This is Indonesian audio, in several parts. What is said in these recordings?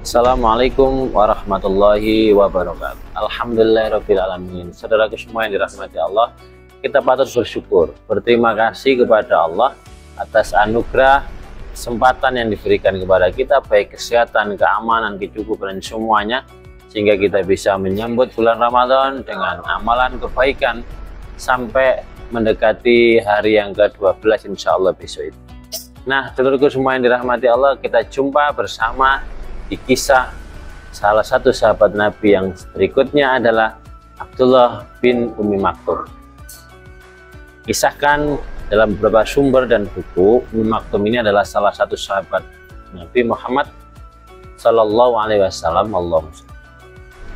Assalamualaikum warahmatullahi wabarakatuh. Alhamdulillahirabbil alamin. Saudaraku semua yang dirahmati Allah, kita patut bersyukur, berterima kasih kepada Allah atas anugerah kesempatan yang diberikan kepada kita, baik kesehatan, keamanan, kecukupan dan semuanya, sehingga kita bisa menyambut bulan Ramadan dengan amalan kebaikan sampai mendekati hari yang ke-12 insya Allah besok itu. Nah, saudaraku semua yang dirahmati Allah, kita jumpa bersama di kisah salah satu sahabat Nabi yang berikutnya adalah Abdullah bin Ummi Maktum. Kisahkan dalam beberapa sumber dan buku, Ummi Maktum ini adalah salah satu sahabat Nabi Muhammad Sallallahu Alaihi Wasallam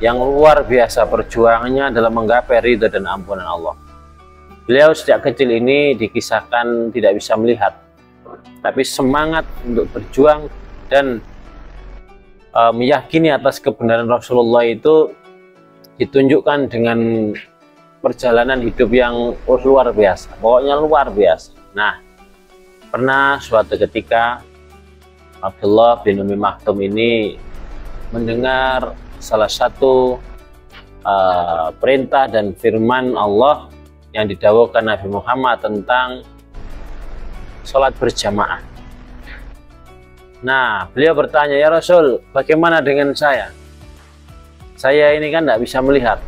yang luar biasa perjuangannya dalam menggapai ridha dan ampunan Allah. Beliau sejak kecil ini dikisahkan tidak bisa melihat, tapi semangat untuk berjuang dan meyakini atas kebenaran Rasulullah itu ditunjukkan dengan perjalanan hidup yang luar biasa, pokoknya luar biasa. Nah, pernah suatu ketika Abdullah bin Ummi Maktum ini mendengar salah satu perintah dan firman Allah yang didawuhkan Nabi Muhammad tentang sholat berjamaah. Nah, beliau bertanya, "Ya Rasul, bagaimana dengan saya? Saya ini kan tidak bisa melihat.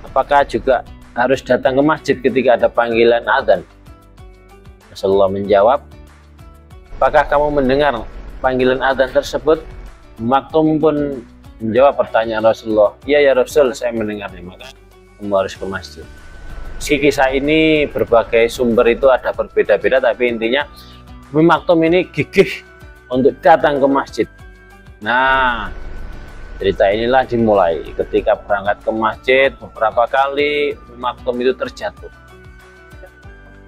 Apakah juga harus datang ke masjid ketika ada panggilan adzan?" Rasulullah menjawab, "Apakah kamu mendengar panggilan adzan tersebut?" Maktum pun menjawab pertanyaan Rasulullah, "Iya ya Rasul, saya mendengarnya, maka kamu harus ke masjid." Si kisah ini berbagai sumber itu ada berbeda-beda, tapi intinya Ummi Maktum ini gigih untuk datang ke masjid. Nah, cerita inilah dimulai ketika berangkat ke masjid. Beberapa kali Ummi Maktum itu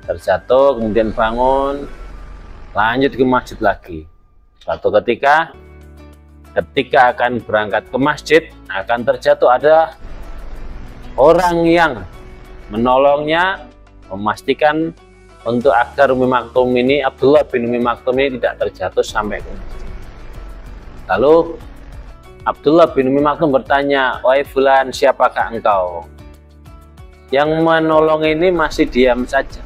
terjatuh, kemudian bangun, lanjut ke masjid lagi. Suatu ketika akan berangkat ke masjid, akan terjatuh, ada orang yang menolongnya, memastikan untuk agar Ummi Maktum ini, Abdullah bin Ummi Maktum ini tidak terjatuh sampai ke masjid. Lalu Abdullah bin Ummi Maktum bertanya, "Wahai fulan, siapakah engkau?" Yang menolong ini masih diam saja.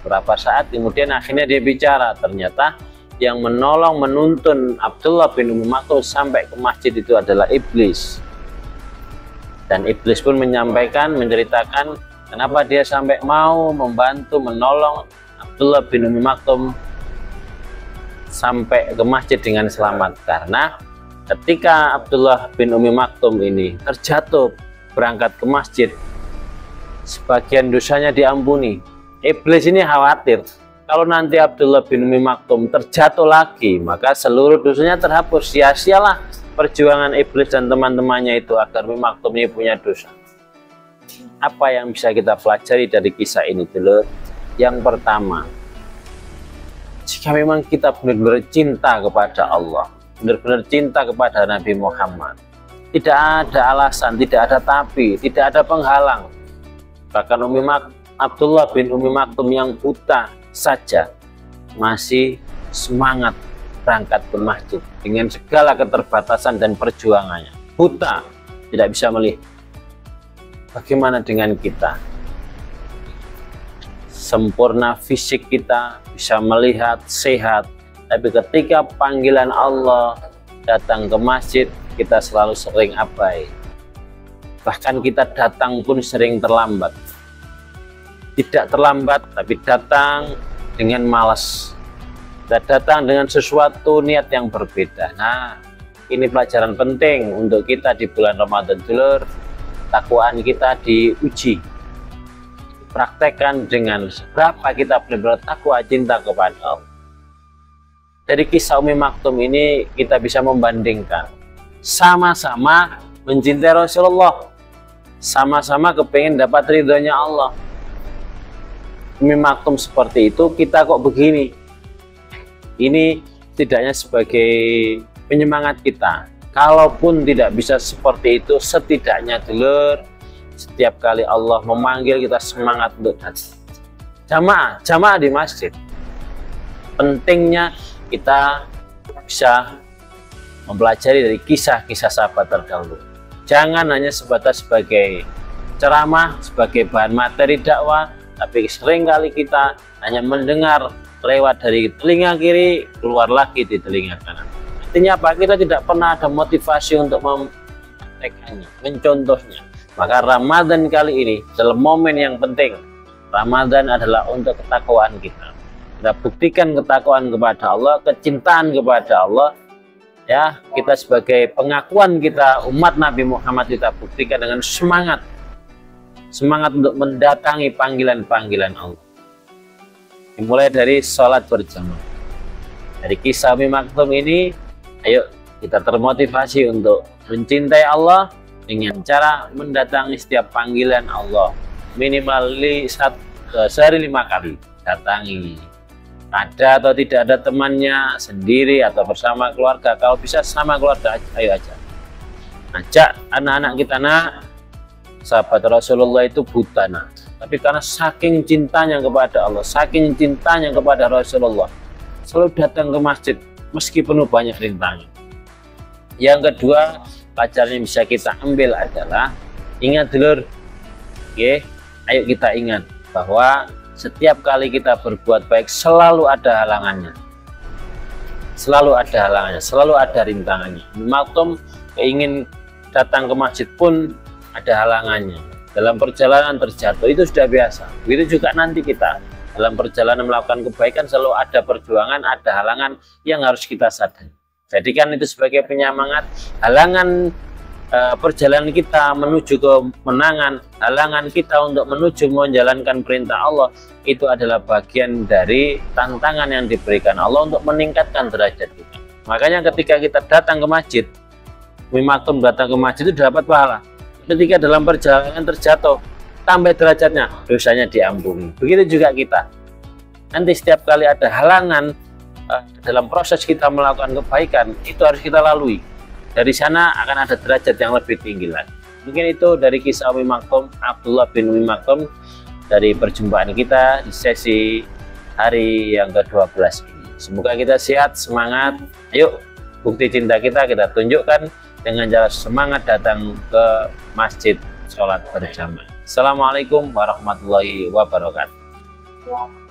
Berapa saat kemudian akhirnya dia bicara. Ternyata yang menolong menuntun Abdullah bin Ummi Maktum sampai ke masjid itu adalah iblis. Dan iblis pun menceritakan kenapa dia sampai mau membantu menolong Abdullah bin Ummi Maktum sampai ke masjid dengan selamat. Karena ketika Abdullah bin Ummi Maktum ini terjatuh berangkat ke masjid, sebagian dosanya diampuni. Iblis ini khawatir kalau nanti Abdullah bin Ummi Maktum terjatuh lagi, maka seluruh dosanya terhapus. Sia-sialah perjuangan iblis dan teman-temannya itu agar Ummi Maktum ini punya dosa. Apa yang bisa kita pelajari dari kisah ini dulu? Yang pertama, jika memang kita benar-benar cinta kepada Allah, benar-benar cinta kepada Nabi Muhammad, tidak ada alasan, tidak ada tapi, tidak ada penghalang. Bahkan Abdullah bin Ummi Maktum yang buta saja masih semangat berangkat ke masjid dengan segala keterbatasan dan perjuangannya. Buta, tidak bisa melihat. Bagaimana dengan kita? Sempurna fisik kita, bisa melihat, sehat, tapi ketika panggilan Allah datang ke masjid, kita selalu sering abai. Bahkan kita datang pun sering terlambat. Tidak terlambat, tapi datang dengan malas. Kita datang dengan sesuatu niat yang berbeda. Nah, ini pelajaran penting untuk kita di bulan Ramadan dulur. Takwaan kita diuji, praktekkan dengan seberapa kita benar-benar takwa cinta kepada Allah. Dari kisah Ummi Maktum ini kita bisa membandingkan, sama-sama mencintai Rasulullah, sama-sama kepingin dapat ridhonya Allah. Ummi Maktum seperti itu, kita kok begini. Ini tidaknya sebagai penyemangat kita. Kalaupun tidak bisa seperti itu, setidaknya dulur, setiap kali Allah memanggil kita semangat untuk datang. Jamaah di masjid. Pentingnya kita bisa mempelajari dari kisah-kisah sahabat terdahulu. Jangan hanya sebatas sebagai ceramah, sebagai bahan materi dakwah, tapi seringkali kita hanya mendengar lewat dari telinga kiri, keluar lagi di telinga kanan. Artinya apa? Kita tidak pernah ada motivasi untuk mempraktekannya, mencontohnya. Maka Ramadan kali ini adalah momen yang penting. Ramadan adalah untuk ketakwaan kita. Kita buktikan ketakwaan kepada Allah, kecintaan kepada Allah. Ya, kita sebagai pengakuan kita umat Nabi Muhammad, kita buktikan dengan semangat untuk mendatangi panggilan-panggilan Allah. Dimulai dari sholat berjamaah. Dari kisah Umi Maktum ini, ayo kita termotivasi untuk mencintai Allah dengan cara mendatangi setiap panggilan Allah. Minimal sehari 5 kali datangi. Ada atau tidak ada temannya, sendiri atau bersama keluarga. Kalau bisa sama keluarga, ayo aja. Ajak anak-anak kita, nak. Sahabat Rasulullah itu buta, nak. Tapi karena saking cintanya kepada Allah, saking cintanya kepada Rasulullah, selalu datang ke masjid meskipun banyak rintangan. Yang kedua, pelajaran yang bisa kita ambil adalah ingat dulur, oke? Ayo kita ingat bahwa setiap kali kita berbuat baik selalu ada halangannya, selalu ada rintangannya. Maktum ingin datang ke masjid pun ada halangannya. Dalam perjalanan terjatuh itu sudah biasa. Begitu juga nanti kita dalam perjalanan melakukan kebaikan selalu ada perjuangan, ada halangan yang harus kita sadari. Jadikan itu sebagai penyemangat. Halangan perjalanan kita menuju kemenangan, halangan kita untuk menuju menjalankan perintah Allah, itu adalah bagian dari tantangan yang diberikan Allah untuk meningkatkan derajat kita. Makanya ketika kita datang ke masjid, Umi Maktum datang ke masjid itu dapat pahala. Ketika dalam perjalanan terjatuh, tambah derajatnya, dosanya diampuni. Begitu juga kita. Nanti setiap kali ada halangan dalam proses kita melakukan kebaikan, itu harus kita lalui. Dari sana akan ada derajat yang lebih tinggi lagi. Mungkin itu dari kisah Umi Maktum, Abdullah bin Umi Maktum, dari perjumpaan kita di sesi hari yang ke-12 ini. Semoga kita sehat, semangat. Ayo, bukti cinta kita tunjukkan dengan cara semangat datang ke masjid sholat berjamaah. Assalamualaikum warahmatullahi wabarakatuh.